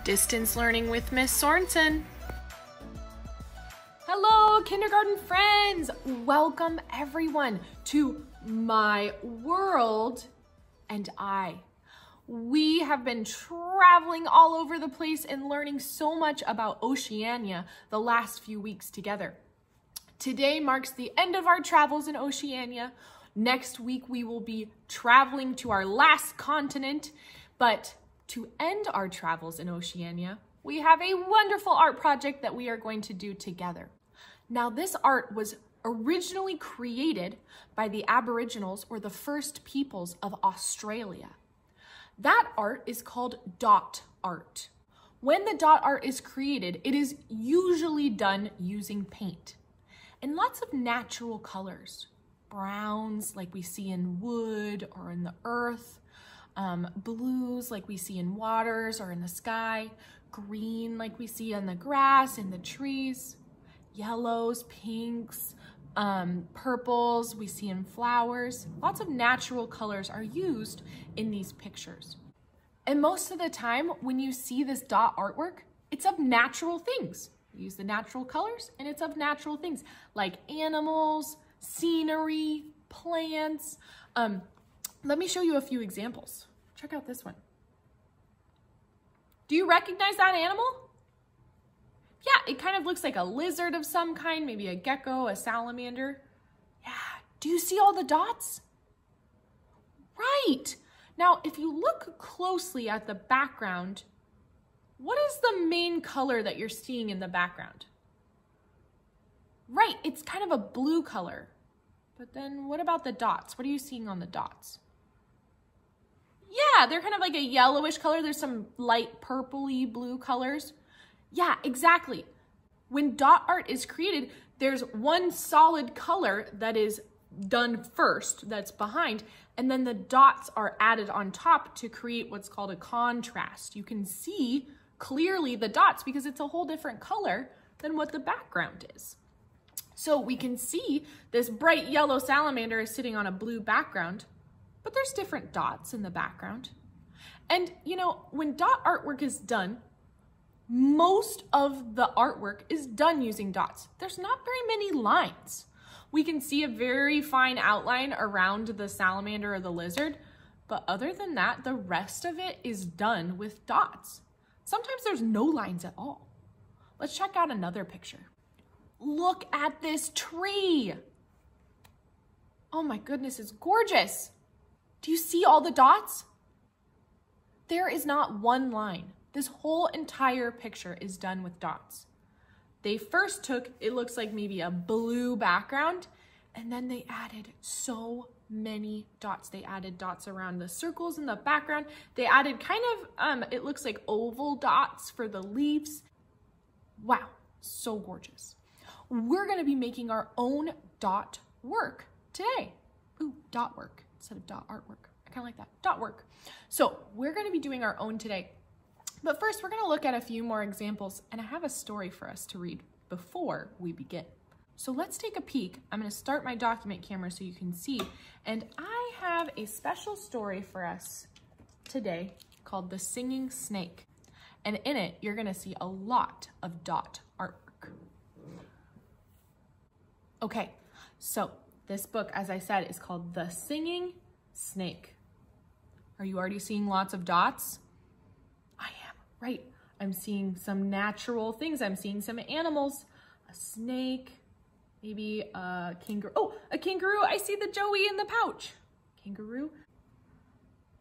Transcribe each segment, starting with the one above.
Distance Learning with Miss Sorensen. Hello, kindergarten friends! Welcome everyone to my world and I. We have been traveling all over the place and learning so much about Oceania the last few weeks together. Today marks the end of our travels in Oceania. Next week we will be traveling to our last continent, but to end our travels in Oceania, we have a wonderful art project that we are going to do together. Now, this art was originally created by the Aboriginals, or the first peoples of Australia. That art is called dot art. When the dot art is created, it is usually done using paint and lots of natural colors. Browns like we see in wood or in the earth, blues like we see in waters or in the sky, green like we see on the grass, in the trees, yellows, pinks, purples we see in flowers. Lots of natural colors are used in these pictures. And most of the time when you see this dot artwork, it's of natural things. We use the natural colors and it's of natural things like animals, scenery, plants. Let me show you a few examples. Check out this one. Do you recognize that animal? Yeah, it kind of looks like a lizard of some kind, maybe a gecko, a salamander. Yeah, do you see all the dots? Right. Now, if you look closely at the background, what is the main color that you're seeing in the background? Right, it's kind of a blue color. But then what about the dots? What are you seeing on the dots? Yeah, they're kind of like a yellowish color. There's some light purpley blue colors. Yeah, exactly. When dot art is created, there's one solid color that is done first, that's behind, and then the dots are added on top to create what's called a contrast. You can see clearly the dots because it's a whole different color than what the background is. So we can see this bright yellow salamander is sitting on a blue background, but there's different dots in the background. And you know, when dot artwork is done, most of the artwork is done using dots. There's not very many lines. We can see a very fine outline around the salamander or the lizard, but other than that, the rest of it is done with dots. Sometimes there's no lines at all. Let's check out another picture. Look at this tree. Oh my goodness, it's gorgeous. Do you see all the dots? There is not one line. This whole entire picture is done with dots. They first took, it looks like maybe a blue background, and then they added so many dots. They added dots around the circles in the background. They added kind of, it looks like oval dots for the leaves. Wow, so gorgeous. We're gonna be making our own dot work today. Ooh, dot work instead of dot artwork. I kind of like that, dot work. So we're gonna be doing our own today. But first, we're gonna look at a few more examples, and I have a story for us to read before we begin. So let's take a peek. I'm gonna start my document camera so you can see, and I have a special story for us today called The Singing Snake. And in it, you're gonna see a lot of dot artwork. Okay, so this book, as I said, is called The Singing Snake. Are you already seeing lots of dots? I am, right. I'm seeing some natural things. I'm seeing some animals, a snake, maybe a kangaroo. Oh, a kangaroo. I see the Joey in the pouch. Kangaroo.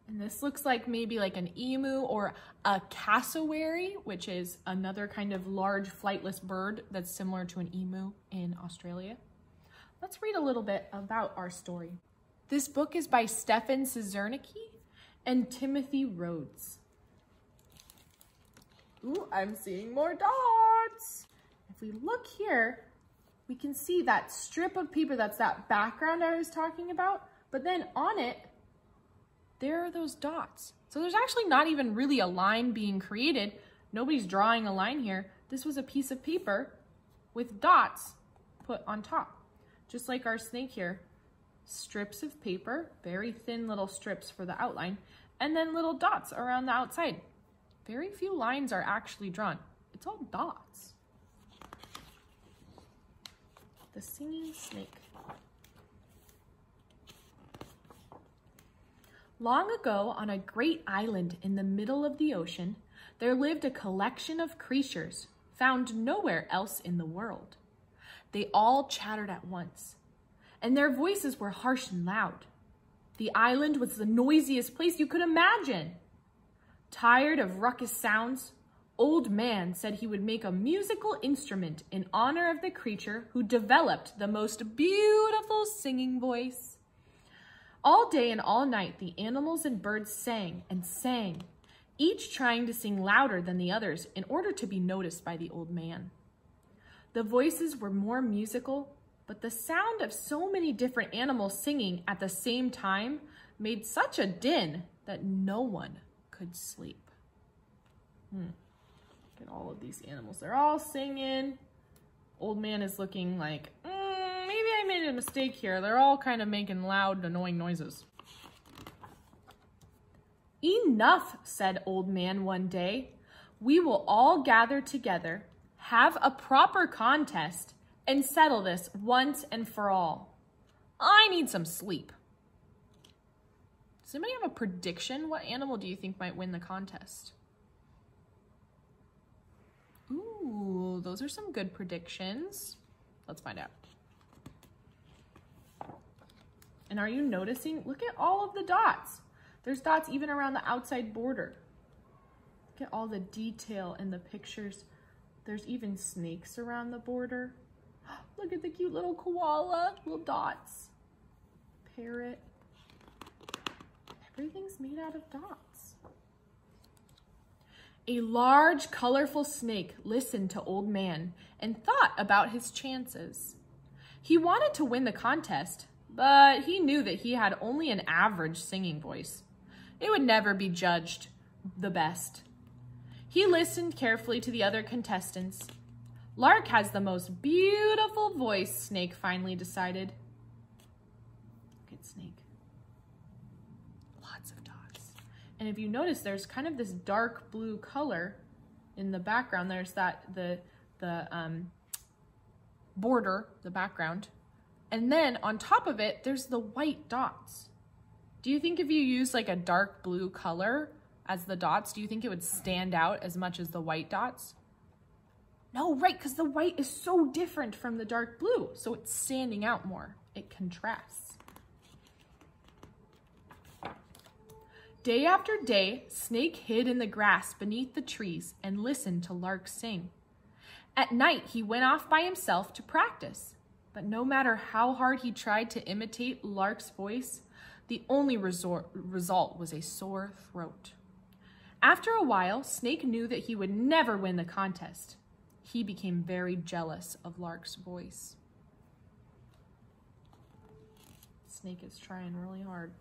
And this looks like maybe like an emu or a cassowary, which is another kind of large flightless bird that's similar to an emu in Australia. Let's read a little bit about our story. This book is by Stefan Czernicki and Timothy Rhodes. Ooh, I'm seeing more dots. If we look here, we can see that strip of paper, that's that background I was talking about, but then on it, there are those dots. So there's actually not even really a line being created. Nobody's drawing a line here. This was a piece of paper with dots put on top. Just like our snake here, strips of paper, very thin little strips for the outline, and then little dots around the outside. very few lines are actually drawn. It's all dots. The singing snake. Long ago, on a great island in the middle of the ocean, there lived a collection of creatures found nowhere else in the world. They all chattered at once, and their voices were harsh and loud. The island was the noisiest place you could imagine. Tired of ruckus sounds, Old Man said he would make a musical instrument in honor of the creature who developed the most beautiful singing voice. All day and all night, the animals and birds sang and sang, each trying to sing louder than the others in order to be noticed by the old man. The voices were more musical, but the sound of so many different animals singing at the same time made such a din that no one could sleep. Look at all of these animals. They're all singing. Old Man is looking like, maybe I made a mistake here. They're all kind of making loud, annoying noises. Enough, said Old Man one day. We will all gather together, have a proper contest, and settle this once and for all. I need some sleep. Does anybody have a prediction? What animal do you think might win the contest? Ooh, those are some good predictions. Let's find out. And are you noticing? Look at all of the dots. There's dots even around the outside border. Look at all the detail in the pictures. There's even snakes around the border. Look at the cute little koala, little dots. Parrot. Everything's made out of dots. A large, colorful snake listened to Old Man and thought about his chances. He wanted to win the contest, but he knew that he had only an average singing voice. It would never be judged the best. He listened carefully to the other contestants. Lark has the most beautiful voice, Snake finally decided. Look at Snake. Lots of dots. And if you notice, there's kind of this dark blue color in the background. There's the border, the background. And then on top of it, there's the white dots. Do you think if you use like a dark blue color as the dots, do you think it would stand out as much as the white dots? No, right, because the white is so different from the dark blue, so it's standing out more. It contrasts. Day after day, Snake hid in the grass beneath the trees and listened to Lark sing. At night, he went off by himself to practice, but no matter how hard he tried to imitate Lark's voice, the only result was a sore throat. After a while, Snake knew that he would never win the contest. He became very jealous of Lark's voice. Snake is trying really hard.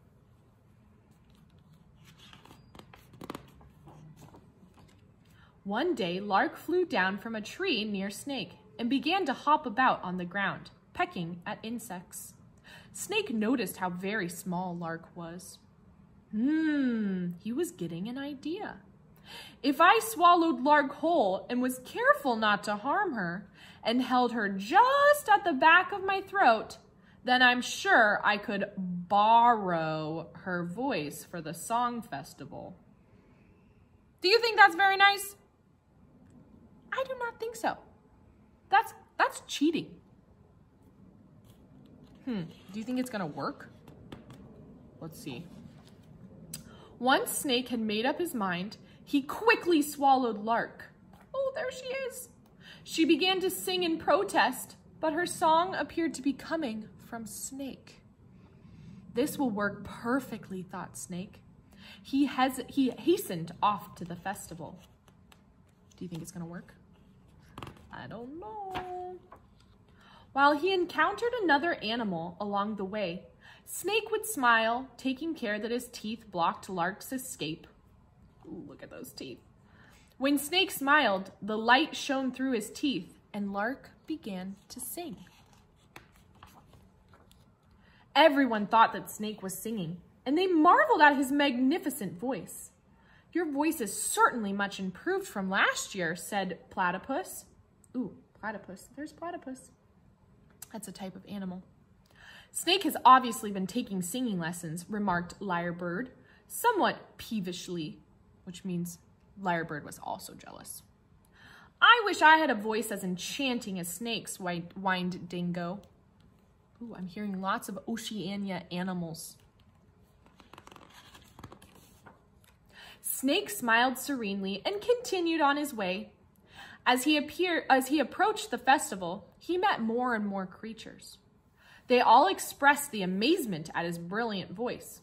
One day, Lark flew down from a tree near Snake and began to hop about on the ground, pecking at insects. Snake noticed how very small Lark was. He was getting an idea. If I swallowed Lark whole and was careful not to harm her and held her just at the back of my throat, then I'm sure I could borrow her voice for the song festival. Do you think that's very nice? I do not think so. That's cheating. Do you think it's gonna work? Let's see. Once Snake had made up his mind, he quickly swallowed Lark. Oh, there she is. She began to sing in protest, but her song appeared to be coming from Snake. This will work perfectly, thought Snake. He hastened off to the festival. Do you think it's gonna work? I don't know. While he encountered another animal along the way, Snake would smile, taking care that his teeth blocked Lark's escape. Ooh, look at those teeth. When Snake smiled, the light shone through his teeth and Lark began to sing. Everyone thought that Snake was singing, and they marveled at his magnificent voice. Your voice is certainly much improved from last year, said Platypus. Ooh, platypus. There's platypus. That's a type of animal. Snake has obviously been taking singing lessons, remarked Lyrebird, somewhat peevishly, which means Lyrebird was also jealous. I wish I had a voice as enchanting as Snake's, whined Dingo. Ooh, I'm hearing lots of Oceania animals. Snake smiled serenely and continued on his way. As he approached the festival, he met more and more creatures. They all expressed the amazement at his brilliant voice.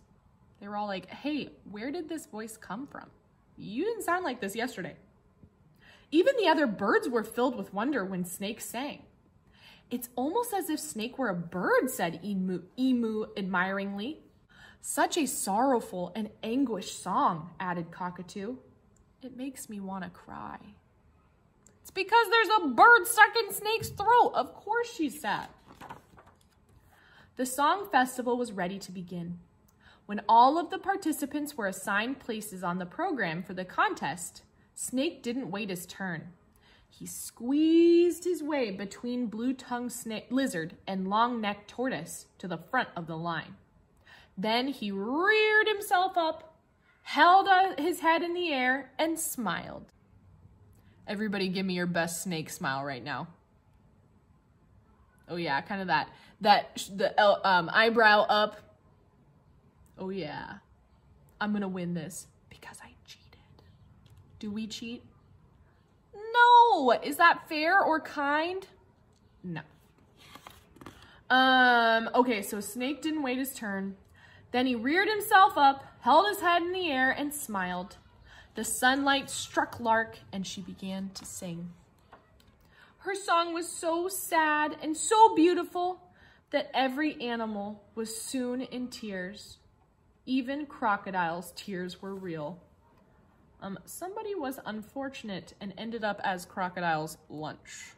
They were all like, hey, where did this voice come from? You didn't sound like this yesterday. Even the other birds were filled with wonder when Snake sang. It's almost as if Snake were a bird, said Emu admiringly. Such a sorrowful and anguished song, added Cockatoo. It makes me want to cry. It's because there's a bird stuck in Snake's throat. Of course she's sad. The song festival was ready to begin. When all of the participants were assigned places on the program for the contest, Snake didn't wait his turn. He squeezed his way between blue-tongued lizard and long-necked tortoise to the front of the line. Then he reared himself up, held his head in the air, and smiled. Everybody give me your best Snake smile right now. Oh yeah, kind of the eyebrow up. Oh yeah, I'm gonna win this because I cheated. Do we cheat? No, is that fair or kind? No. Okay, so Snake didn't wait his turn. Then he reared himself up, held his head in the air, and smiled. The sunlight struck Lark, and she began to sing. Her song was so sad and so beautiful that every animal was soon in tears. Even crocodiles' tears were real. Somebody was unfortunate and ended up as Crocodile's lunch.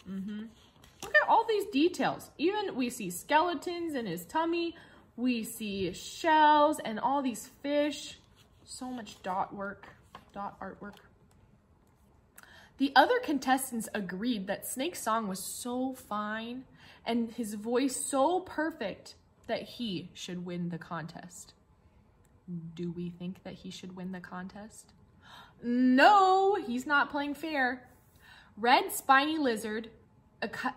Look at all these details. Even we see skeletons in his tummy. We see shells and all these fish. So much dot artwork. The other contestants agreed that Snake's song was so fine and his voice so perfect that he should win the contest. Do we think that he should win the contest? No, he's not playing fair. Red spiny lizard,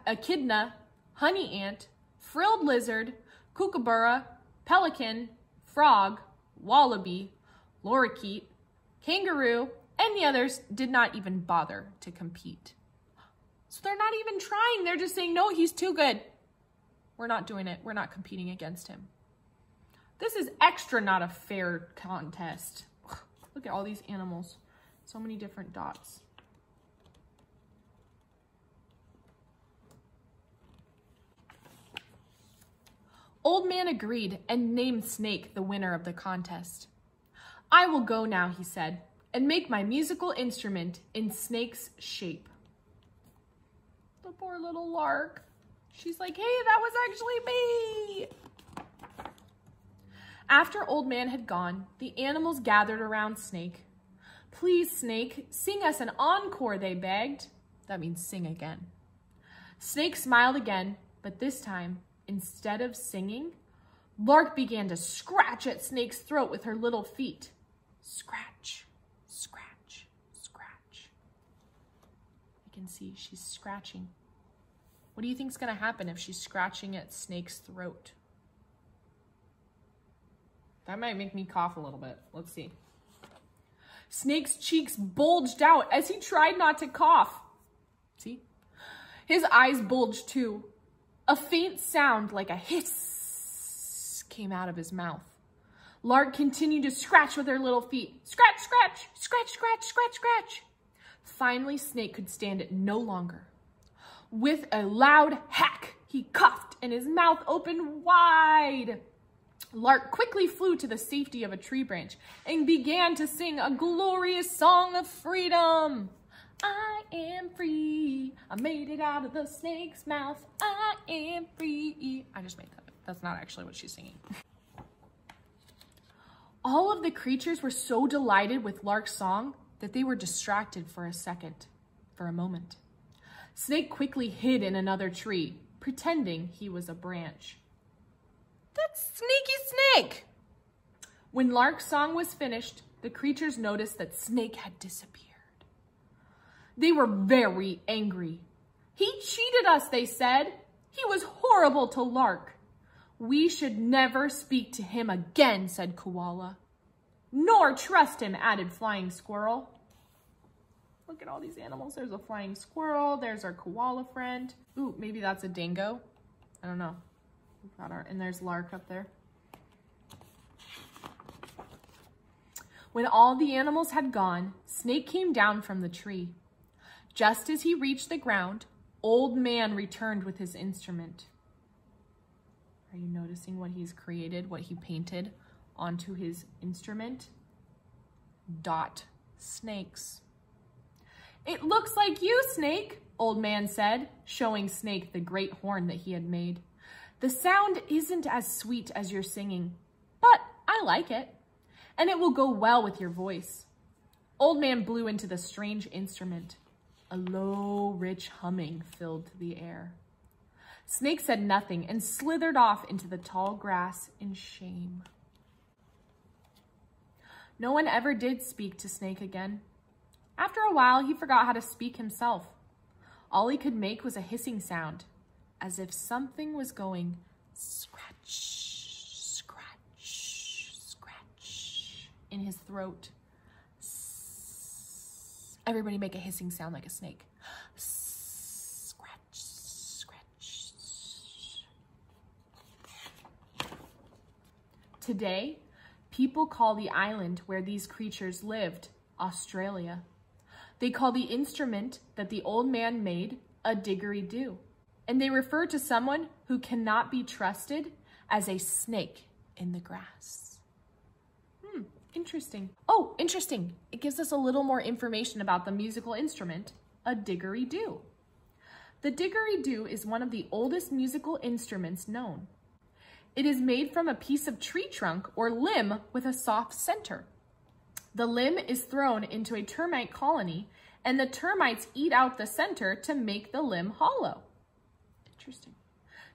echidna, honey ant, frilled lizard, kookaburra, pelican, frog, wallaby, lorikeet, kangaroo, and the others did not even bother to compete. So they're not even trying. They're just saying, no, he's too good. We're not doing it. We're not competing against him. This is extra not a fair contest. Look at all these animals. So many different dots. Old Man agreed and named Snake the winner of the contest. I will go now, he said, and make my musical instrument in Snake's shape. The poor little lark. She's like, hey, that was actually me. After Old Man had gone, the animals gathered around Snake. Please, Snake, sing us an encore, they begged. That means sing again. Snake smiled again, but this time, instead of singing, Lark began to scratch at Snake's throat with her little feet. Scratch, scratch, scratch. You can see she's scratching. What do you think is going to happen if she's scratching at Snake's throat? That might make me cough a little bit. Let's see. Snake's cheeks bulged out as he tried not to cough. See? His eyes bulged too. A faint sound like a hiss came out of his mouth. Lark continued to scratch with her little feet. Scratch, scratch, scratch, scratch, scratch, scratch. Finally, Snake could stand it no longer. With a loud hack, he coughed and his mouth opened wide. Lark quickly flew to the safety of a tree branch and began to sing a glorious song of freedom. I am free. I made it out of the snake's mouth. I am free. I just made that up. That's not actually what she's singing. All of the creatures were so delighted with Lark's song that they were distracted for a moment. Snake quickly hid in another tree, pretending he was a branch. That's Sneaky Snake! When Lark's song was finished, the creatures noticed that Snake had disappeared. They were very angry. He cheated us, they said. He was horrible to Lark. We should never speak to him again, said Koala. Nor trust him, added Flying Squirrel. Look at all these animals. There's a flying squirrel. There's our koala friend. Ooh, maybe that's a dingo. I don't know. And there's Lark up there. When all the animals had gone, Snake came down from the tree. Just as he reached the ground, Old Man returned with his instrument. Are you noticing what he's created, what he painted onto his instrument? Dot snakes. It looks like you, Snake, Old Man said, showing Snake the great horn that he had made. The sound isn't as sweet as your singing, but I like it, and it will go well with your voice. Old Man blew into the strange instrument. A low, rich humming filled the air. Snake said nothing and slithered off into the tall grass in shame. No one ever did speak to Snake again. After a while, he forgot how to speak himself. All he could make was a hissing sound, as if something was going scratch, scratch, scratch in his throat. Everybody make a hissing sound like a snake. Scratch, scratch. Today, people call the island where these creatures lived Australia. They call the instrument that the old man made a didgeridoo, and they refer to someone who cannot be trusted as a snake in the grass. Interesting. Oh, interesting. It gives us a little more information about the musical instrument, a didgeridoo. The didgeridoo is one of the oldest musical instruments known. It is made from a piece of tree trunk or limb with a soft center. The limb is thrown into a termite colony, and the termites eat out the center to make the limb hollow. Interesting.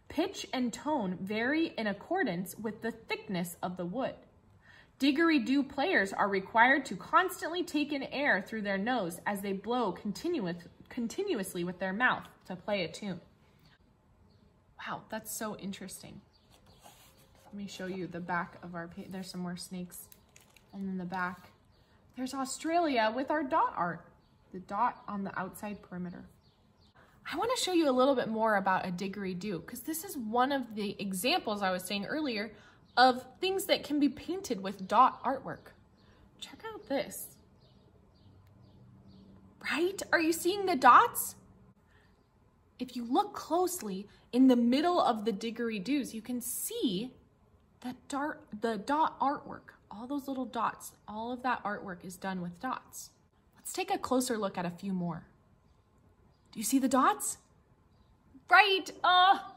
Pitch and tone vary in accordance with the thickness of the wood. Didgeridoo players are required to constantly take in air through their nose as they blow continuously with their mouth to play a tune. Wow, that's so interesting. Let me show you the back of our page. There's some more snakes. And then the back, there's Australia with our dot art, the dot on the outside perimeter. I want to show you a little bit more about a didgeridoo because this is one of the examples I was saying earlier of things that can be painted with dot artwork. Check out this. Right? Are you seeing the dots? If you look closely in the middle of the didgeridoos, you can see the dot artwork. All those little dots, all of that artwork is done with dots. Let's take a closer look at a few more. Do you see the dots? Right,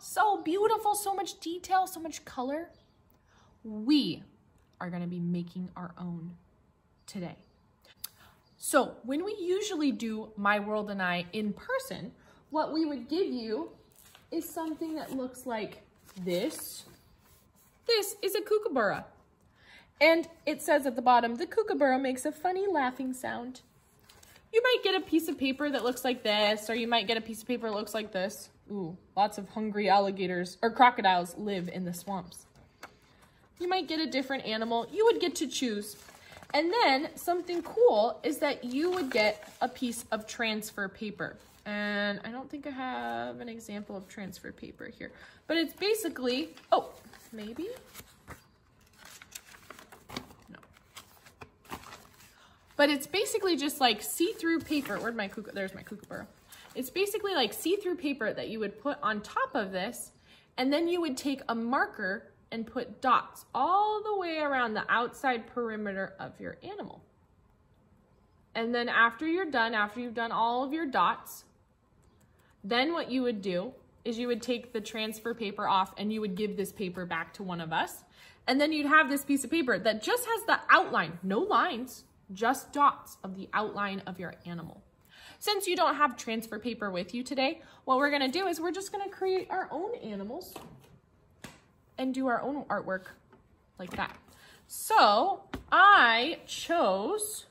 so beautiful, so much detail, so much color. We are gonna be making our own today. So when we usually do My World and I in person, what we would give you is something that looks like this. This is a kookaburra. And it says at the bottom, the kookaburra makes a funny laughing sound. You might get a piece of paper that looks like this, or you might get a piece of paper that looks like this. Ooh, lots of hungry alligators or crocodiles live in the swamps. You might get a different animal. You would get to choose. And then something cool is that you would get a piece of transfer paper. And I don't think I have an example of transfer paper here, but it's basically, oh, maybe? No. But it's basically just like see-through paper. Where'd my there's my kookaburra. It's basically like see-through paper that you would put on top of this, and then you would take a marker and put dots all the way around the outside perimeter of your animal. And then after you've done all of your dots, then what you would do is you would take the transfer paper off and you would give this paper back to one of us. And then you'd have this piece of paper that just has the outline, no lines, just dots of the outline of your animal. Since you don't have transfer paper with you today, what we're gonna do is we're just gonna create our own animals and do our own artwork like that. So I chose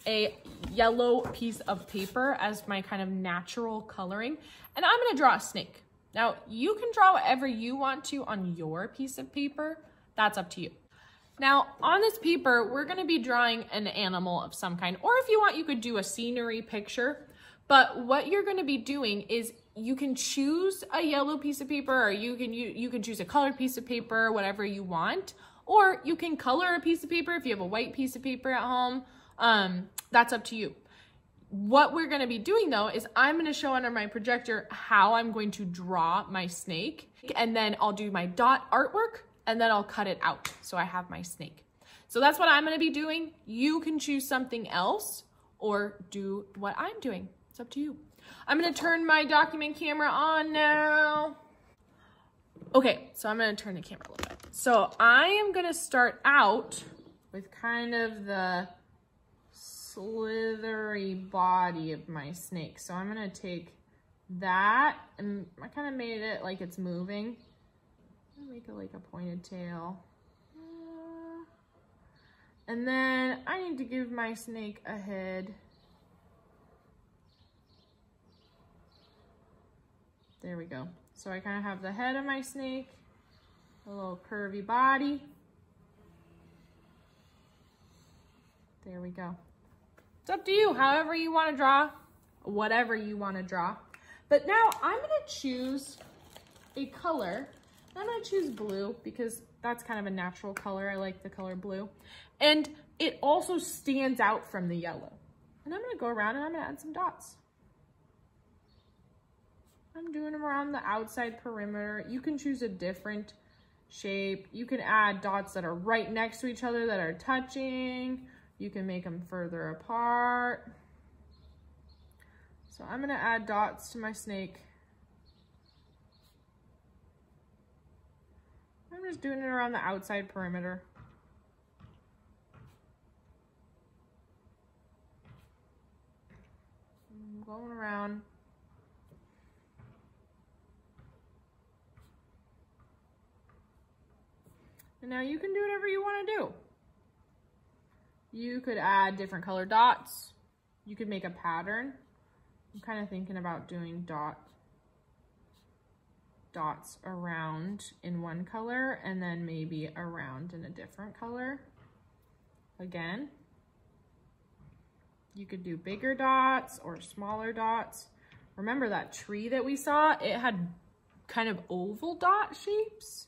a yellow piece of paper as my kind of natural coloring, and I'm gonna draw a snake. Now, you can draw whatever you want to on your piece of paper. That's up to you. Now, on this paper, we're gonna be drawing an animal of some kind, or if you want, you could do a scenery picture. But what you're gonna be doing is you can choose a yellow piece of paper, or you can choose a colored piece of paper, whatever you want, or you can color a piece of paper if you have a white piece of paper at home. That's up to you. What we're gonna be doing though is I'm gonna show under my projector how I'm going to draw my snake, and then I'll do my dot artwork, and then I'll cut it out so I have my snake. So that's what I'm gonna be doing. You can choose something else or do what I'm doing. It's up to you. I'm gonna turn my document camera on now. Okay, so I'm gonna turn the camera a little bit. So I am gonna start out with kind of the slithery body of my snake. So I'm gonna take that, and I kind of made it like it's moving. I'm gonna make it like a pointed tail. And then I need to give my snake a head. There we go. So I kind of have the head of my snake, a little curvy body. There we go. It's up to you, however you want to draw, whatever you want to draw. But now I'm going to choose a color. I'm going to choose blue because that's kind of a natural color. I like the color blue. And it also stands out from the yellow. And I'm going to go around and I'm going to add some dots. I'm doing them around the outside perimeter. You can choose a different shape. You can add dots that are right next to each other that are touching. You can make them further apart. So I'm gonna add dots to my snake. I'm just doing it around the outside perimeter. I'm going around. And now you can do whatever you want to do. You could add different color dots. You could make a pattern. I'm kind of thinking about doing dots around in one color and then maybe around in a different color. Again, you could do bigger dots or smaller dots. Remember that tree that we saw? It had kind of oval dot shapes.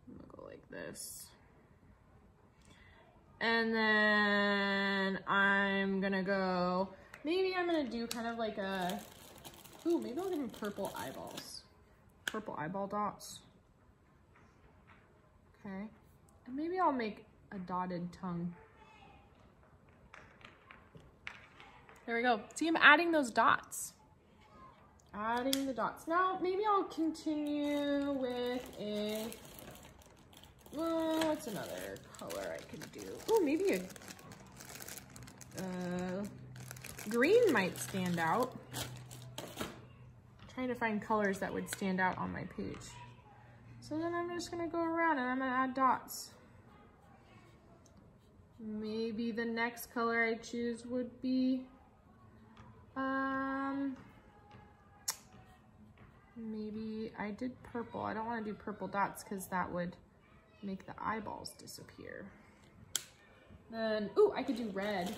I'm gonna go like this. And then I'm gonna go, maybe I'm gonna do kind of like a, ooh, maybe I'll give them purple eyeballs. Purple eyeball dots. Okay. And maybe I'll make a dotted tongue. There we go. See, I'm adding those dots. Adding the dots. Now, maybe I'll continue with a, what's another color I could do? Oh, maybe a green might stand out. I'm trying to find colors that would stand out on my page. So then I'm just gonna go around and I'm gonna add dots. Maybe the next color I choose would be, maybe I did purple. I don't wanna do purple dots because that would make the eyeballs disappear. Then, ooh, I could do red.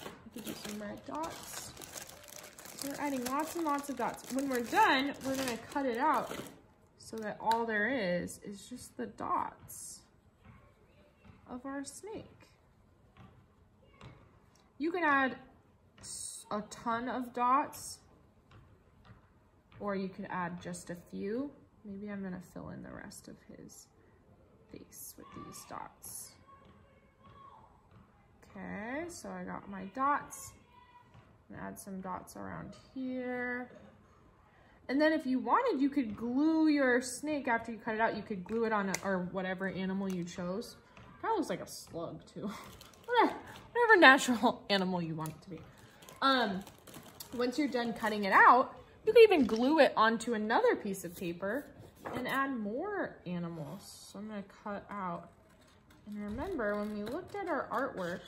I could do some red dots. So we're adding lots and lots of dots. When we're done, we're gonna cut it out so that all there is just the dots of our snake. You can add a ton of dots, or you could add just a few. Maybe I'm gonna fill in the rest of his face with these dots. Okay, so I got my dots. I'm gonna add some dots around here. And then if you wanted, you could glue your snake after you cut it out. You could glue it on or whatever animal you chose. Kind of looks like a slug too. Whatever natural animal you want it to be. Once you're done cutting it out, you can even glue it onto another piece of paper and add more animals. So I'm gonna cut out. And remember, when we looked at our artwork,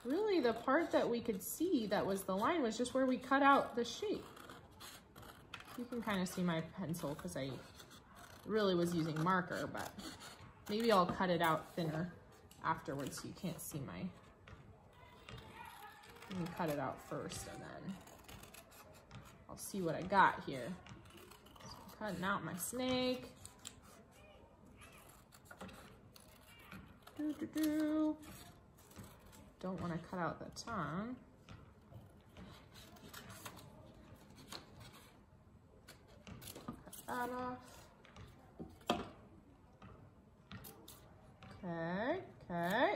really the part that we could see that was the line was just where we cut out the shape. You can kind of see my pencil because I really was using marker, but maybe I'll cut it out thinner afterwards so you can't see my, let me cut it out first and then I'll see what I got here. So I'm cutting out my snake. Don't want to cut out the tongue. Cut that off. Okay.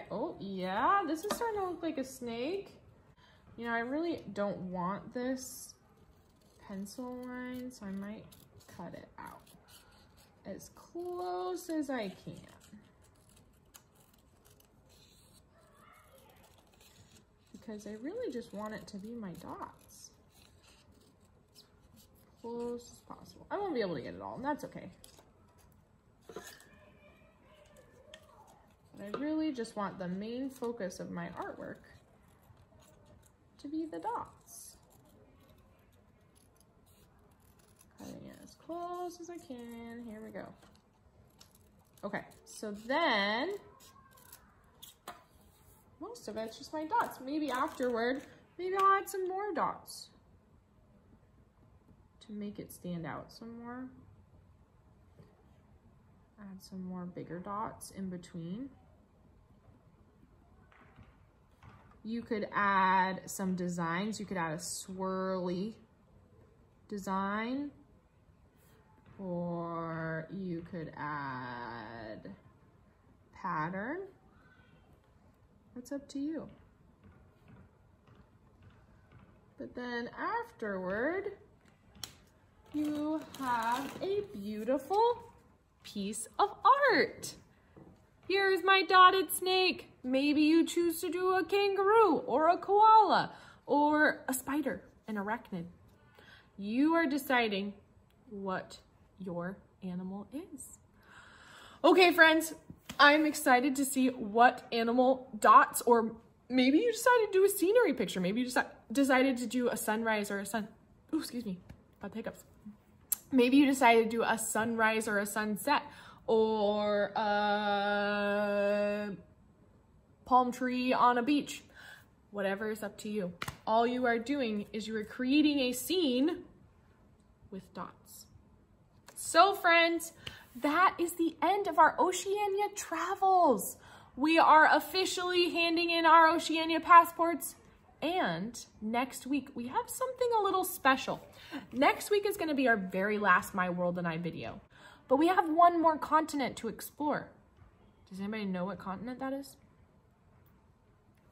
Oh, yeah, this is starting to look like a snake. You know, I really don't want this pencil line, so I might cut it out as close as I can. Because I really just want it to be my dots. As close as possible. I won't be able to get it all, and that's okay. But I really just want the main focus of my artwork to be the dots. Cutting it as close as I can. Here we go. Okay, so then most of it's just my dots. Maybe afterward, maybe I'll add some more dots to make it stand out some more. Add some more bigger dots in between. You could add some designs. You could add a swirly design, or you could add pattern. That's up to you. But then afterward, you have a beautiful piece of art. Here's my dotted snake. Maybe you choose to do a kangaroo or a koala or a spider, an arachnid. You are deciding what your animal is. Okay, friends, I'm excited to see what animal dots, or maybe you decided to do a scenery picture. Maybe you decided to do a sunrise or a ooh, excuse me, about hiccups. Maybe you decided to do a sunrise or a sunset, or a palm tree on a beach. Whatever is up to you. All you are doing is you are creating a scene with dots. So friends, that is the end of our Oceania travels. We are officially handing in our Oceania passports, and next week we have something a little special. Next week is going to be our very last My World and I video, but we have one more continent to explore. Does anybody know what continent that is?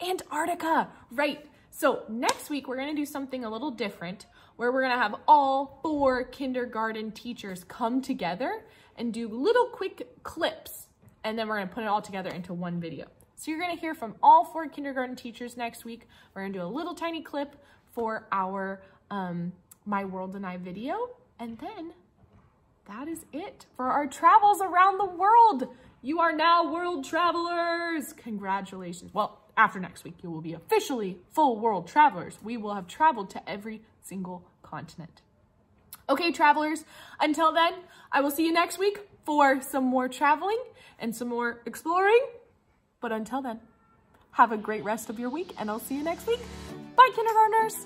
Antarctica, right. So next week we're going to do something a little different, where we're going to have all 4 kindergarten teachers come together and do little quick clips, and then we're going to put it all together into one video. So you're going to hear from all 4 kindergarten teachers next week. We're going to do a little tiny clip for our My World and I video, and then that is it for our travels around the world. You are now world travelers. Congratulations. Well, after next week, you will be officially full world travelers. We will have traveled to every single continent. Okay, travelers, until then, I will see you next week for some more traveling and some more exploring. But until then, have a great rest of your week, and I'll see you next week. Bye, kindergartners.